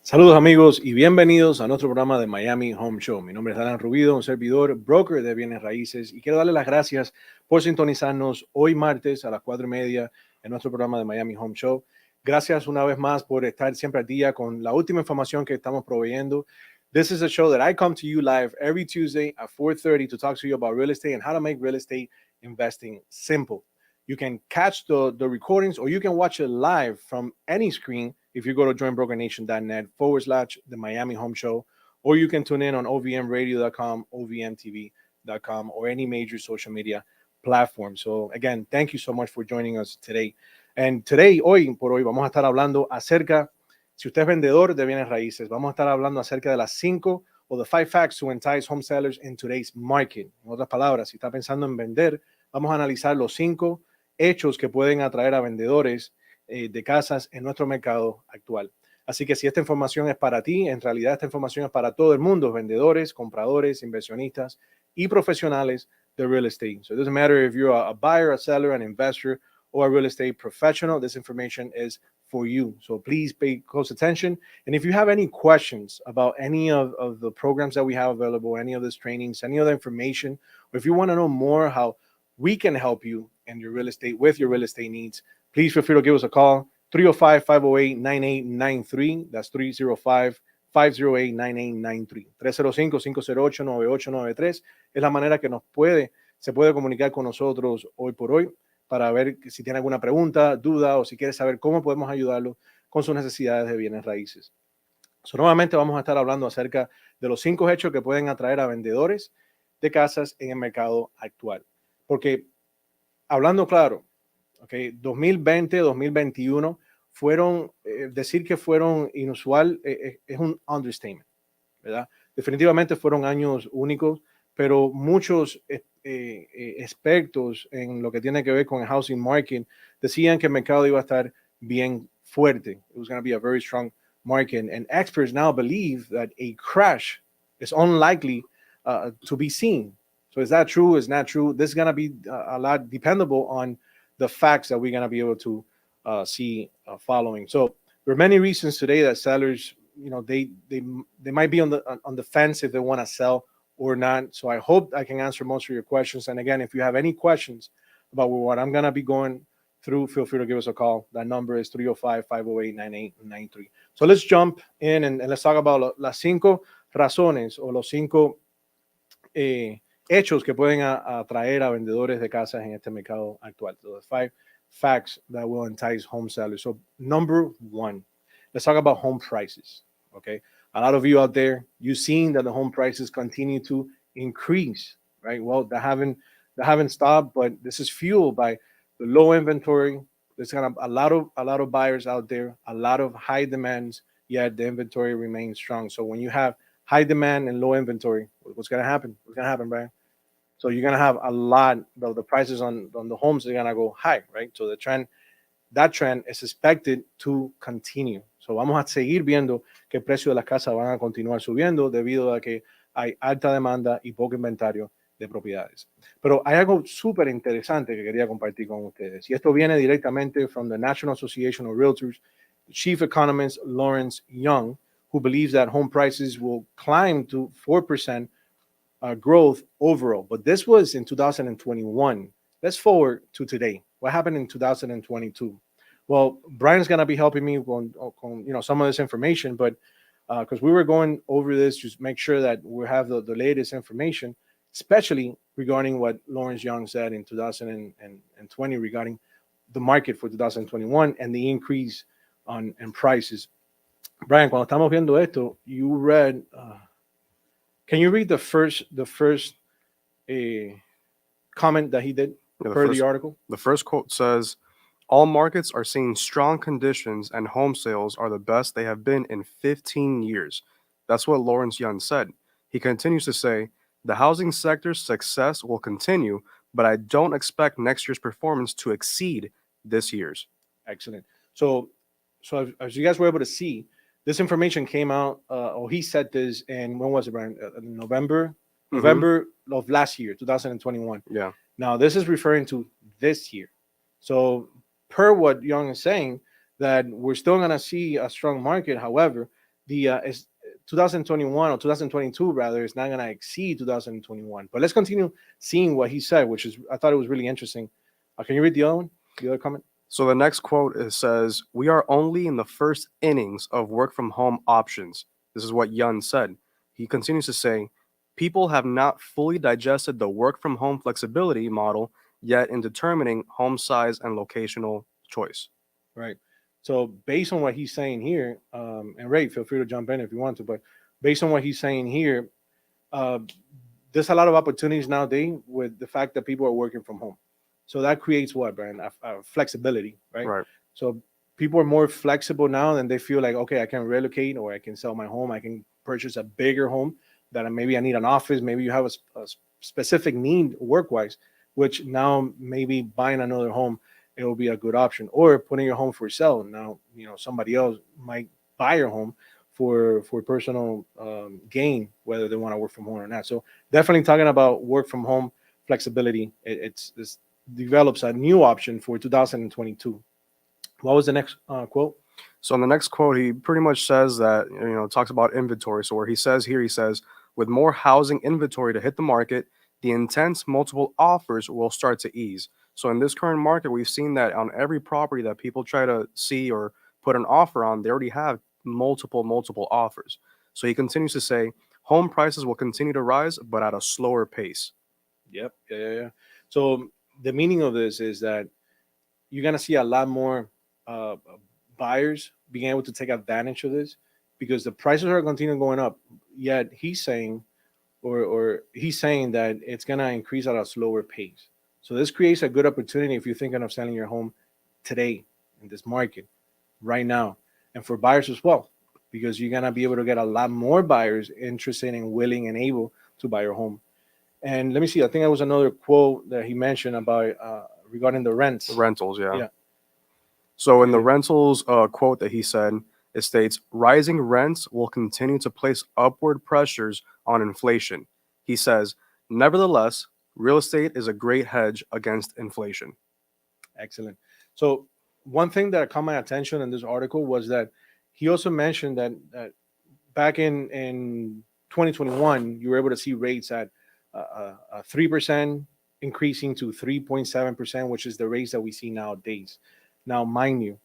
Saludos amigos y bienvenidos a nuestro programa de Miami Home Show. Mi nombre es Alan Rubido, un servidor, broker de bienes raíces, y quiero darle las gracias por sintonizarnos hoy martes a las 4:30 en nuestro programa de Miami Home Show. Gracias una vez más por estar siempre al día con la última información que estamos proveyendo. This is a show that I come to you live every Tuesday at 4:30 to talk to you about real estate and how to make real estate investing simple. You can catch the recordings or you can watch it live from any screen if you go to joinbrokernation.net/the Miami Home Show, or you can tune in on ovmradio.com, ovmtv.com, or any major social media platform. So again, thank you so much for joining us today. And today, hoy por hoy, vamos a estar hablando acerca, si usted es vendedor de bienes raíces, vamos a estar hablando acerca de las 5 o the 5 facts to entice home sellers in today's market. En otras palabras, si está pensando en vender, vamos a analizar los 5 hechos que pueden atraer a vendedores de casas en nuestro mercado actual. Así que si esta información es para ti, en realidad esta información es para todo el mundo, vendedores, compradores, inversionistas y profesionales de real estate. So it doesn't matter if you're a buyer, a seller, an investor, or a real estate professional, this information is for you. So please pay close attention. And if you have any questions about any of the programs that we have available, any of these trainings, any other information, or if you want to know more how we can help you in your real estate with your real estate needs, please feel free to give us a call, 305-508-9893. That's 305-508-9893. 305-508-9893 es la manera que se puede comunicar con nosotros hoy por hoy para ver si tiene alguna pregunta, duda o si quiere saber cómo podemos ayudarlo con sus necesidades de bienes raíces. So, nuevamente vamos a estar hablando acerca de los 5 hechos que pueden atraer a vendedores de casas en el mercado actual. Porque, hablando claro, 2020, 2021 fueron, decir que fueron inusual es un understatement, ¿verdad? Definitivamente fueron años únicos, pero muchos expertos en lo que tiene que ver con el housing market decían que el mercado iba a estar bien fuerte. It was going to be a very strong market, and experts now believe that a crash is unlikely to be seen. So is that true? Is not true? This is going to be a lot dependable on the facts that we're going to be able to see following. So there are many reasons today that sellers, they might be on the fence if they want to sell or not. So I hope I can answer most of your questions. And again, if you have any questions about what I'm going to be going through, feel free to give us a call. That number is 305-508-9893. So let's jump in and let's talk about las 5 razones o los 5 hechos que pueden atraer a vendedores de casas en este mercado actual. So the 5 facts that will entice home sellers. So number 1, let's talk about home prices. Okay, a lot of you out there, you've seen that the home prices continue to increase, right? Well, they haven't stopped, but this is fueled by the low inventory. There's kind of a lot of buyers out there, a lot of high demands, yet the inventory remains strong. So when you have high demand and low inventory, what's going to happen? What's going to happen, Brian? So you're going to have a lot of the prices on the homes are going to go high, right? So that trend is expected to continue. So vamos a seguir viendo que el precio de las casas van a continuar subiendo debido a que hay alta demanda y poco inventario de propiedades. Pero hay algo súper interesante que quería compartir con ustedes. Y esto viene directamente from the National Association of Realtors, Chief Economist Lawrence Young, who believes that home prices will climb to 4% growth overall. But this was in 2021. Let's forward to today. What happened in 2022? Well, Brian's going to be helping me on some of this information, but because we were going over this, just make sure that we have the latest information, especially regarding what Lawrence Young said in 2020 regarding the market for 2021 and the increase in prices. Brian, cuando estamos viendo esto, you read, can you read the first comment that he did the article? The first quote says, "All markets are seeing strong conditions and home sales are the best they have been in 15 years. That's what Lawrence Young said. He continues to say, "The housing sector's success will continue, but I don't expect next year's performance to exceed this year's." Excellent. So as you guys were able to see, this information came out, or he said this in, when was it, Brian? November of last year, 2021. Yeah. Now, this is referring to this year. So per what Young is saying, that we're still going to see a strong market. However, the is 2021 or 2022 rather is not going to exceed 2021. But let's continue seeing what he said, which is I thought it was really interesting. Can you read the other one, the other comment? So the next quote says, "We are only in the first innings of work from home options." This is what Yun said. He continues to say, "People have not fully digested the work from home flexibility model yet in determining home size and locational choice." Right. So based on what he's saying here, and Ray, feel free to jump in if you want to, but based on what he's saying here, uh, there's a lot of opportunities nowadays with the fact that people are working from home. So that creates what, Brian? A flexibility, right? Right. So people are more flexible now, and they feel like, okay, I can relocate or I can sell my home. I can purchase a bigger home that maybe I need an office. Maybe you have a specific need work wise, which now maybe buying another home, it will be a good option, or putting your home for sale. Now, somebody else might buy your home for personal gain, whether they want to work from home or not. So definitely talking about work from home flexibility. This develops a new option for 2022. What was the next quote? So in the next quote, he pretty much says that, talks about inventory. So where he says, with more housing inventory to hit the market, the intense multiple offers will start to ease. So in this current market, we've seen that on every property that people try to see or put an offer on, they already have multiple offers. So he continues to say, home prices will continue to rise, but at a slower pace. Yep. Yeah. So the meaning of this is that you're gonna see a lot more uh, buyers being able to take advantage of this because the prices are continuing going up. Yet he's saying, or he's saying that it's gonna increase at a slower pace. So this creates a good opportunity if you're thinking of selling your home today in this market right now, and for buyers as well, because you're gonna be able to get a lot more buyers interested and willing and able to buy your home. And let me see, I think there was another quote that he mentioned about regarding the The rents. rentals, yeah. Yeah. So in the Okay. rentals quote that he said, it states, rising rents will continue to place upward pressures on inflation. He says, nevertheless, real estate is a great hedge against inflation. Excellent. So one thing that caught my attention in this article was that he also mentioned that back in 2021, you were able to see rates at 3% increasing to 3.7%, which is the rates that we see nowadays. Now, mind you,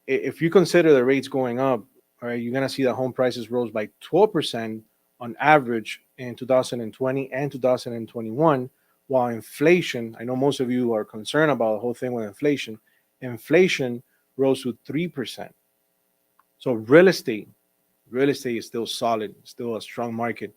if you consider the rates going up, all right, you're going to see that home prices rose by 12% on average in 2020 and 2021, while inflation, I know most of you are concerned about the whole thing with inflation rose to 3%. So real estate is still solid, still a strong market.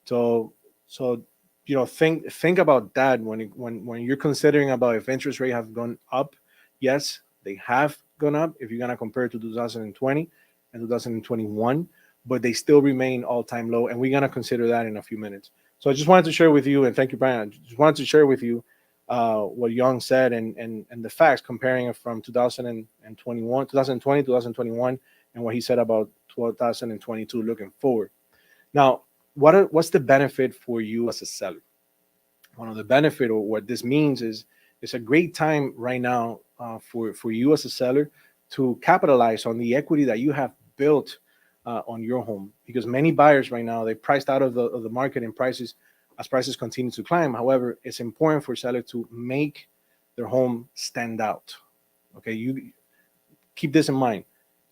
So so think about that when you're considering about if interest rate have gone up. Yes, they have gone up if you're gonna compare to 2020 and 2021, but they still remain all-time low, and we're gonna consider that in a few minutes. So I just wanted to share with you, and thank you, Brian. I just wanted to share with you what Young said and the facts comparing it from 2021, 2020, 2021, and what he said about 2022 looking forward. Now, what's the benefit for you as a seller? One of the benefit or what this means is it's a great time right now for you as a seller to capitalize on the equity that you have built on your home, because many buyers right now they priced out of the market in prices as prices continue to climb. However, it's important for sellers to make their home stand out. Okay, you keep this in mind.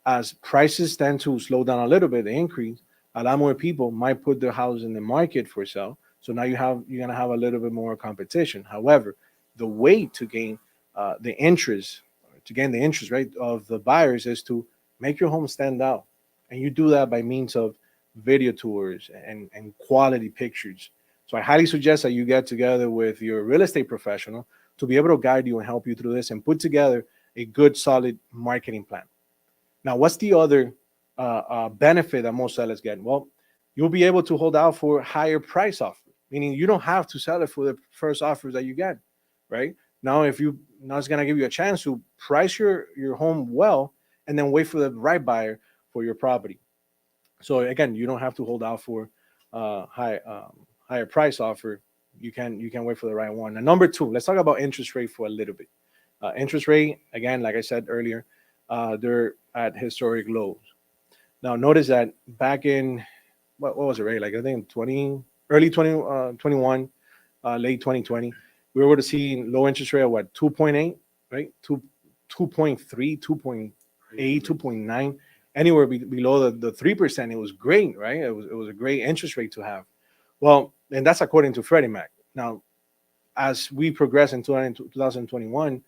As prices tend to slow down a little bit, the increase, a lot more people might put their house in the market for sale. So now you're gonna have a little bit more competition. However, the way to gain the interest, right, of the buyers is to make your home stand out, and you do that by means of video tours and quality pictures. So I highly suggest that you get together with your real estate professional to be able to guide you and help you through this and put together a good, solid marketing plan. Now, what's the other benefit that most sellers get? Well, you'll be able to hold out for higher price offer, meaning you don't have to sell it for the first offers that you get, right? Now it's gonna give you a chance to price your home well and then wait for the right buyer for your property. So again, you don't have to hold out for higher price offer. You can wait for the right one. And number two, let's talk about interest rate for a little bit. Interest rate, again, like I said earlier, they're at historic lows. Now, notice that back in, what was it, right? Like I think early 21, late 2020, we were able to see low interest rate at what, 2.8, right? 2.3, 2.8, 2.9, anywhere below the 3%. It was great, right? It was a great interest rate to have. Well, and that's according to Freddie Mac. Now, as we progress in 2021,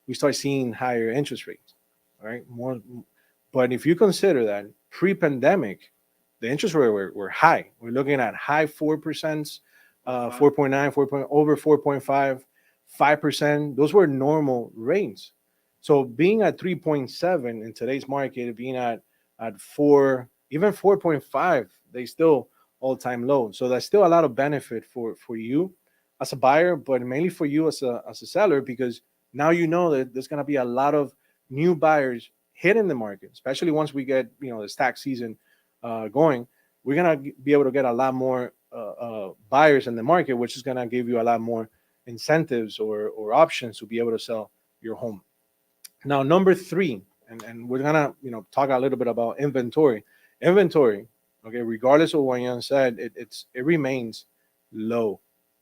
we start seeing higher interest rates, right? More, but if you consider that pre-pandemic, the interest rate were high. We're looking at high 4%, 4.9, 4. Over 4.5, 5%. Those were normal rates. So being at 3.7 in today's market, being at 4, even 4.5, they still all-time low. So that's still a lot of benefit for you as a buyer, but mainly for you as a seller, because now you know that there's going to be a lot of new buyers hitting the market, especially once we get the tax season going. We're going to be able to get a lot more buyers in the market, which is going to give you a lot more incentives or options to be able to sell your home. Now, number 3, and we're going to talk a little bit about inventory. Inventory, okay, regardless of what Jan said, it remains low.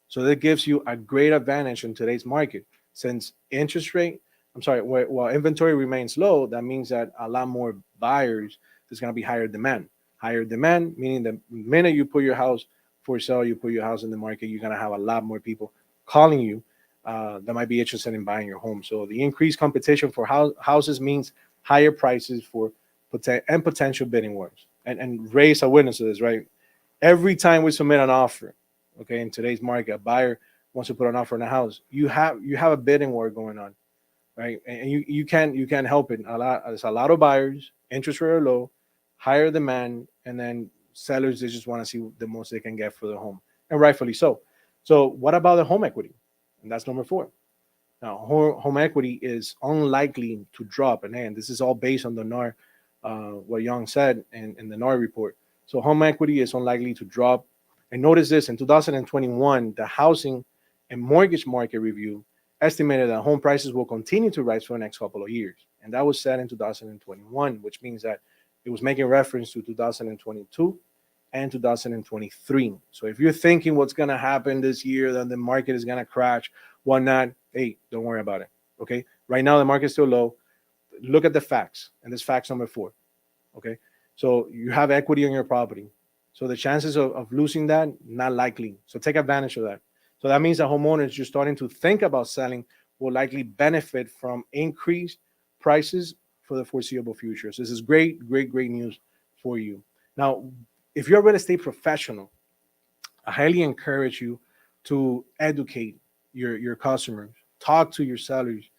So that gives you a great advantage in today's market. Since while inventory remains low, that means that a lot more buyers, there's going to be higher demand. Higher demand, meaning the minute you put your house for sale, you put your house in the market, you're going to have a lot more people calling you that might be interested in buying your home. So the increased competition for houses means higher prices for potential bidding wars. And Ray's a witness to this, right? Every time we submit an offer, okay, in today's market, a buyer wants to put an offer on a house, you have a bidding war going on, right? And you can't help it. There's a lot of buyers, interest rate are low, higher demand, and then sellers, they just want to see the most they can get for their home, and rightfully so. So what about the home equity? And that's number 4. Now, home equity is unlikely to drop, and this is all based on the NAR, what Young said in the NAR report. So home equity is unlikely to drop. And notice this, in 2021, the Housing and Mortgage Market Review estimated that home prices will continue to rise for the next couple of years. And that was said in 2021, which means that it was making reference to 2022 and 2023. So if you're thinking what's going to happen this year, that the market is going to crash, whatnot, hey, don't worry about it, okay? Right now, the market's still low. Look at the facts, and this facts number 4, okay? So you have equity on your property. So the chances of losing that, not likely. So take advantage of that. So that means that homeowners just starting to think about selling will likely benefit from increased prices for the foreseeable future. So this is great news for you. Now, if you're a real estate professional, I highly encourage you to educate your customers, talk to your sellers,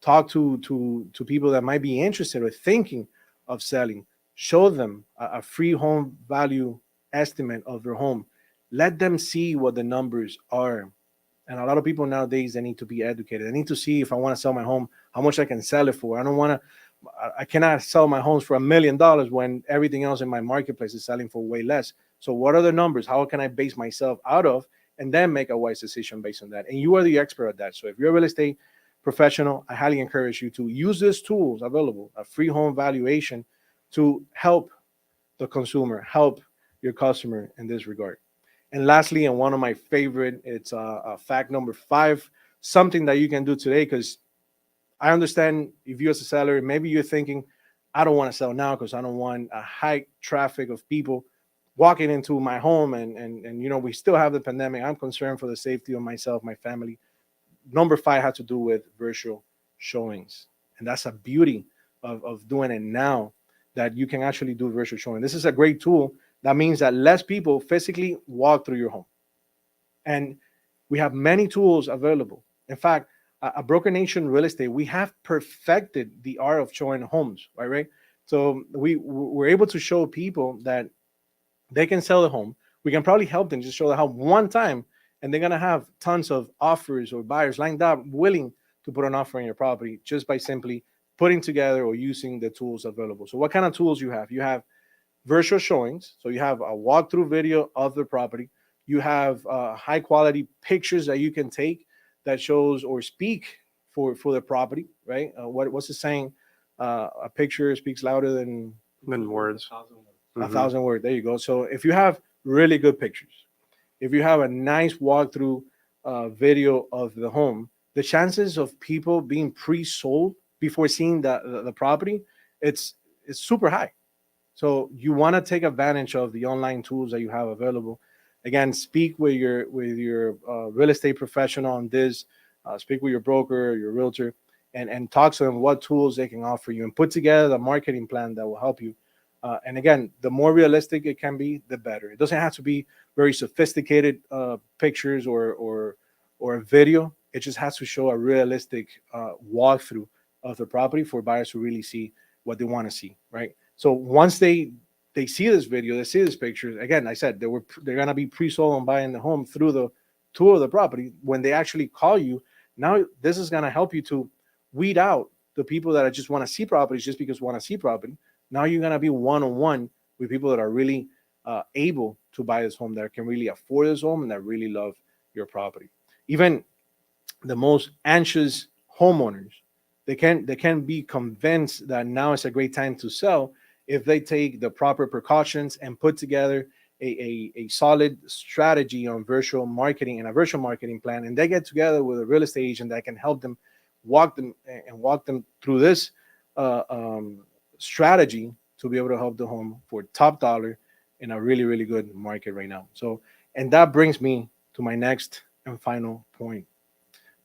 talk to people that might be interested or thinking of selling. Show them a free home value estimate of their home. Let them see what the numbers are. And a lot of people nowadays, they need to be educated. They need to see, if I want to sell my home, how much I can sell it for. I cannot sell my homes for $1 million when everything else in my marketplace is selling for way less. So what are the numbers? How can I base myself out of, and then make a wise decision based on that? And you are the expert at that. So if you're a real estate professional, I highly encourage you to use these tools available, a free home valuation, to help the consumer, help your customer in this regard. And lastly, and one of my favorite, it's fact number 5, something that you can do today, because I understand if you as a seller, maybe you're thinking, I don't want to sell now because I don't want a high traffic of people walking into my home, and we still have the pandemic. I'm concerned for the safety of myself, my family. Number 5 had to do with virtual showings, and that's a beauty of doing it now, that you can actually do virtual showing. This is a great tool. That means that less people physically walk through your home, and we have many tools available. In fact, a Broker Nation Real Estate, we have perfected the art of showing homes, right? So we're able to show people that they can sell the home. We can probably help them just show the home one time, and they're going to have tons of offers or buyers lined up willing to put an offer on your property just by simply putting together or using the tools available. So what kind of tools you have? You have virtual showings. So you have a walkthrough video of the property. You have high quality pictures that you can take that shows or speak for the property, right? What's the saying? A picture speaks louder than Than words. 1,000 words. There you go. So if you have really good pictures, if you have a nice walkthrough video of the home, the chances of people being pre-sold before seeing the property, it's super high. So you want to take advantage of the online tools that you have available. Again, speak with your real estate professional on this. Speak with your broker, your realtor, and talk to them what tools they can offer you, and put together the marketing plan that will help you. And again, the more realistic it can be, the better. It doesn't have to be very sophisticated pictures or a video. It just has to show a realistic walkthrough of the property for buyers to really see what they want to see, right? So once they see this video, they see this picture. Again, I said they're gonna be pre-sold on buying the home through the tour of the property. When they actually call you, now this is gonna help you to weed out the people that just want to see properties just because want to see property. Now you're gonna be one-on-one with people that are really able to buy this home, that can really afford this home, and that really love your property. Even the most anxious homeowners, they can be convinced that now is a great time to sell if they take the proper precautions and put together a solid strategy on virtual marketing and a virtual marketing plan, and they get together with a real estate agent that can help them walk them through this strategy to be able to help the home for top dollar in a really, really good market right now. So, and that brings me to my next and final point.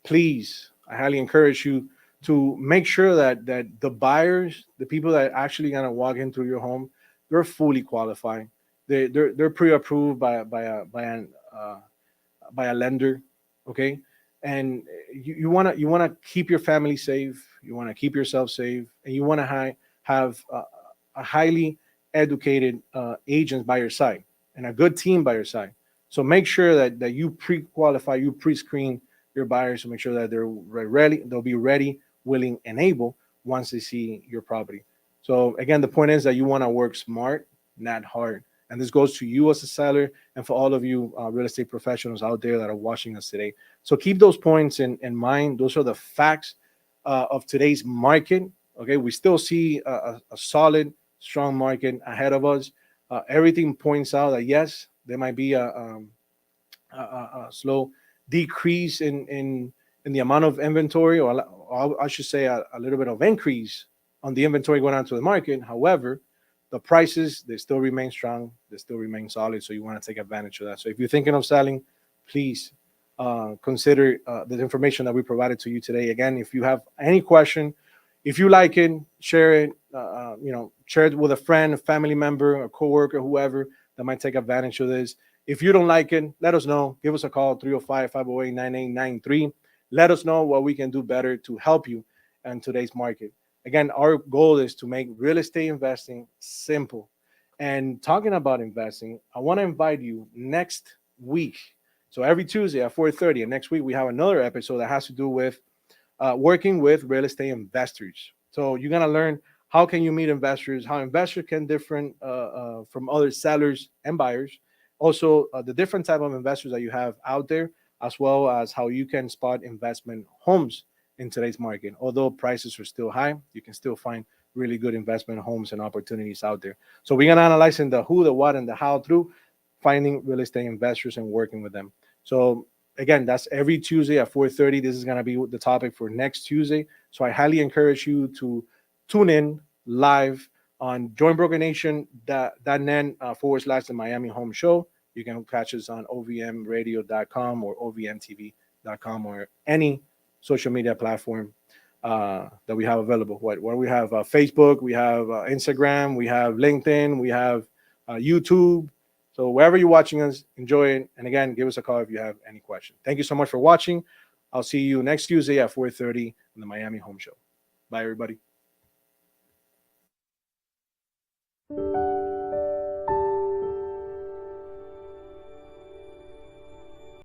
Please, I highly encourage you to make sure that the buyers, the people that are actually gonna walk in through your home, they're fully qualified. They're pre-approved by a lender, okay? And you wanna keep your family safe, you wanna keep yourself safe, and you wanna have a highly educated agent by your side and a good team by your side. So make sure that you pre-qualify, you pre-screen your buyers to make sure that they'll be ready, willing, and able once they see your property. So again, the point is that you want to work smart, not hard. And this goes to you as a seller and for all of you real estate professionals out there that are watching us today. So keep those points in mind. Those are the facts of today's market. Okay, we still see a solid, strong market ahead of us. Everything points out that yes, there might be a slow decrease in the amount of inventory, or I should say a little bit of increase on the inventory going out to the market. However, the prices, they still remain strong, they still remain solid, so you want to take advantage of that. So if you're thinking of selling, please consider the information that we provided to you today. Again, if you have any question, if you like it, share it, share it with a friend, a family member, a coworker, whoever that might take advantage of this. If you don't like it, let us know. Give us a call, 305-508-9893. Let us know what we can do better to help you in today's market. Again, our goal is to make real estate investing simple. And talking about investing, I want to invite you next week. So every Tuesday at 4:30, and next week we have another episode that has to do with working with real estate investors. So you're going to learn how can you meet investors, how investors can different from other sellers and buyers. Also, the different type of investors that you have out there, as well as how you can spot investment homes in today's market. Although prices are still high, you can still find really good investment homes and opportunities out there. So we're going to analyze the who, the what, and the how through finding real estate investors and working with them. So again, that's every Tuesday at 4:30. This is going to be the topic for next Tuesday. So I highly encourage you to tune in live on joinbrokernation.net / the Miami Home Show. You can catch us on ovmradio.com or ovmtv.com or any social media platform that we have available. What we have Facebook, we have Instagram, we have LinkedIn, we have YouTube. So wherever you're watching us, enjoy it. And again, give us a call if you have any questions. Thank you so much for watching. I'll see you next Tuesday at 4:30 on the Miami Home Show. Bye, everybody.